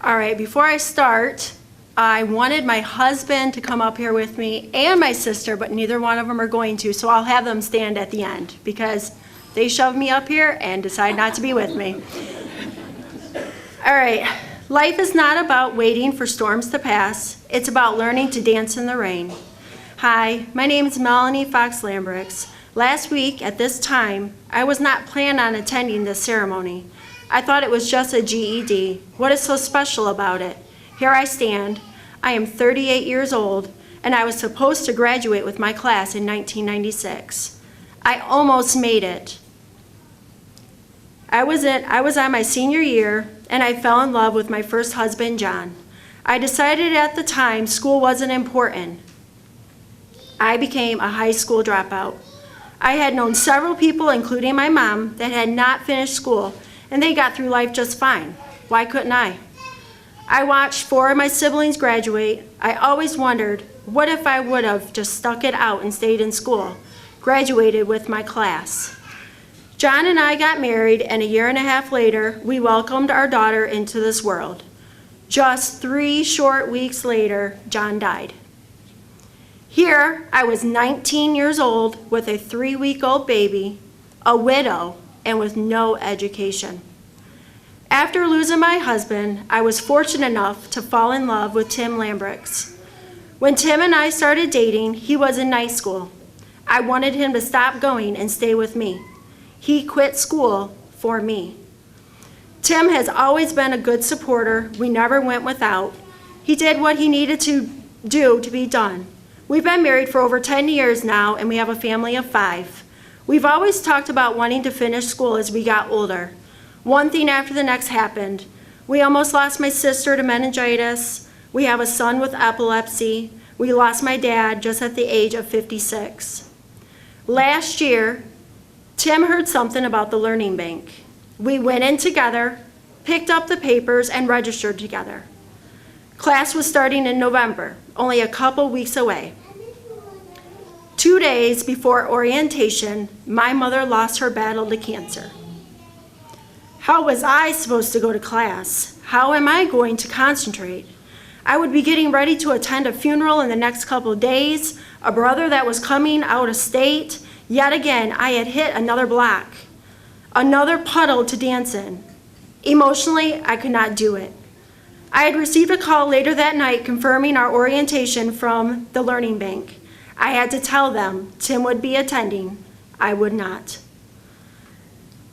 All right, before I start, I wanted my husband to come up here with me and my sister, but neither one of them are going to, so I'll have them stand at the end because they shoved me up here and decided not to be with me. All right, life is not about waiting for storms to pass. It's about learning to dance in the rain. Hi, my name is Melanie Fox Lambrix. Last week at this time, I was not planning on attending this ceremony. I thought it was just a GED. What is so special about it? Here I stand. I am 38 years old, and I was supposed to graduate with my class in 1996. I almost made it. I was on my senior year, and I fell in love with my first husband, John. I decided at the time school wasn't important. I became a high school dropout. I had known several people, including my mom, that had not finished school, and they got through life just fine. Why couldn't I? I watched 4 of my siblings graduate. I always wondered, what if I would have just stuck it out and stayed in school, graduated with my class? John and I got married, and a year and a half later, we welcomed our daughter into this world. Just 3 short weeks later, John died. Here, I was 19 years old with a 3-week-old baby, a widow, and with no education. After losing my husband, I was fortunate enough to fall in love with Tim Lambrix. When Tim and I started dating, he was in night school. I wanted him to stop going and stay with me. He quit school for me. Tim has always been a good supporter. We never went without. He did what he needed to do to be done. We've been married for over 10 years now, and we have a family of 5. We've always talked about wanting to finish school as we got older. One thing after the next happened. We almost lost my sister to meningitis. We have a son with epilepsy. We lost my dad just at the age of 56. Last year, Tim heard something about the Learning Bank. We went in together, picked up the papers, and registered together. Class was starting in November, only a couple weeks away. 2 days before orientation, my mother lost her battle to cancer. How was I supposed to go to class? How am I going to concentrate? I would be getting ready to attend a funeral in the next couple of days, a brother that was coming out of state. Yet again, I had hit another block, another puddle to dance in. Emotionally, I could not do it. I had received a call later that night confirming our orientation from the Learning Bank. I had to tell them Tim would be attending. I would not.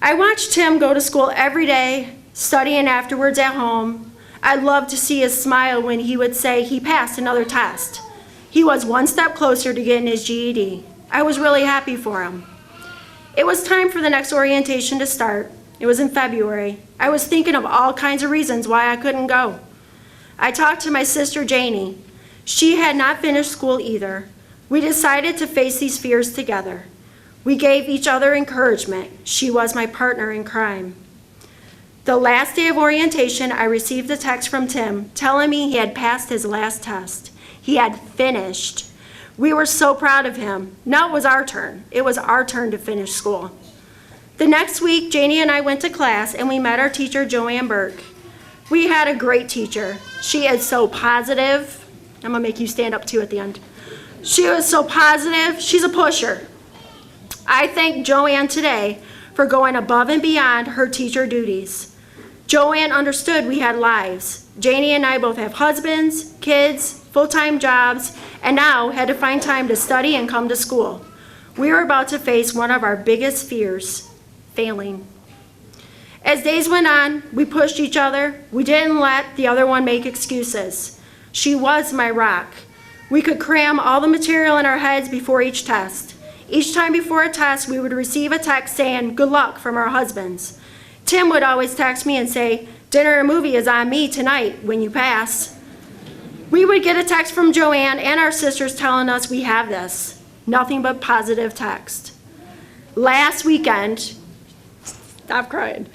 I watched Tim go to school every day, studying afterwards at home. I loved to see his smile when he would say he passed another test. He was one step closer to getting his GED. I was really happy for him. It was time for the next orientation to start. It was in February. I was thinking of all kinds of reasons why I couldn't go. I talked to my sister Janie. She had not finished school either. We decided to face these fears together. We gave each other encouragement. She was my partner in crime. The last day of orientation, I received a text from Tim telling me he had passed his last test. He had finished. We were so proud of him. Now it was our turn. It was our turn to finish school. The next week, Janie and I went to class, and we met our teacher, Joanne Burke. We had a great teacher. She is so positive. I'm going to make you stand up too at the end. She was so positive. She's a pusher. I thank Joanne today for going above and beyond her teacher duties. Joanne understood we had lives. Janie and I both have husbands, kids, full-time jobs, and now had to find time to study and come to school. We were about to face one of our biggest fears, failing. As days went on, we pushed each other. We didn't let the other one make excuses. She was my rock. We could cram all the material in our heads before each test. Each time before a test, we would receive a text saying, "Good luck," from our husbands. Tim would always text me and say, "Dinner and movie is on me tonight when you pass." We would get a text from Joanne and our sisters telling us we have this. Nothing but positive text. Last weekend, stop crying.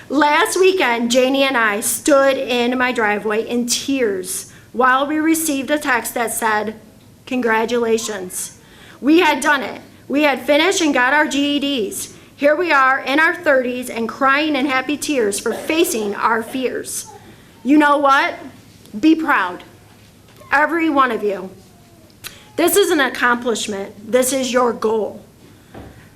Last weekend, Janie and I stood in my driveway in tears while we received a text that said, "Congratulations." We had done it. We had finished and got our GEDs. Here we are in our 30s and crying in happy tears for facing our fears. You know what? Be proud. Every one of you. This is an accomplishment. This is your goal.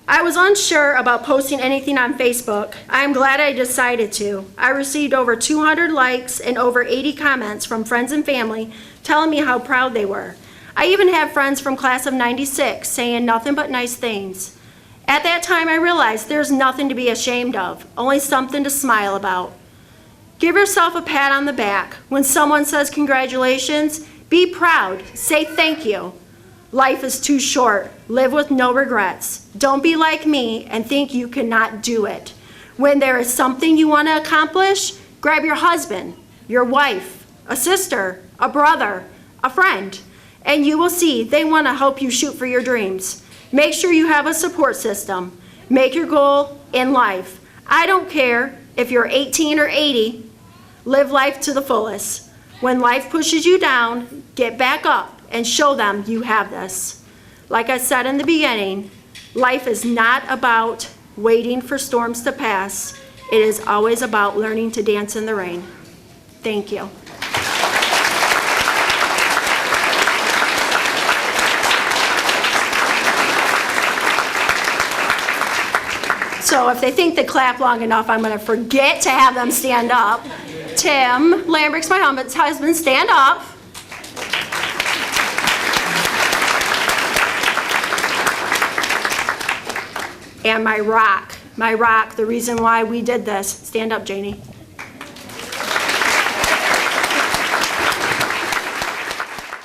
I was unsure about posting anything on Facebook. I am glad I decided to. I received over 200 likes and over 80 comments from friends and family telling me how proud they were. I even have friends from class of '96 saying nothing but nice things. At that time, I realized there's nothing to be ashamed of, only something to smile about. Give yourself a pat on the back. When someone says congratulations, be proud. Say thank you. Life is too short. Live with no regrets. Don't be like me and think you cannot do it. When there is something you want to accomplish, grab your husband, your wife, a sister, a brother, a friend, and you will see they want to help you shoot for your dreams. Make sure you have a support system. Make your goal in life. I don't care if you're 18 or 80, live life to the fullest. When life pushes you down, get back up and show them you have this. Like I said in the beginning, life is not about waiting for storms to pass. It is always about learning to dance in the rain. Thank you. So if they think they clap long enough, I'm going to forget to have them stand up. Tim Lambrix, my husband, stand up. And my rock, the reason why we did this. Stand up, Janie.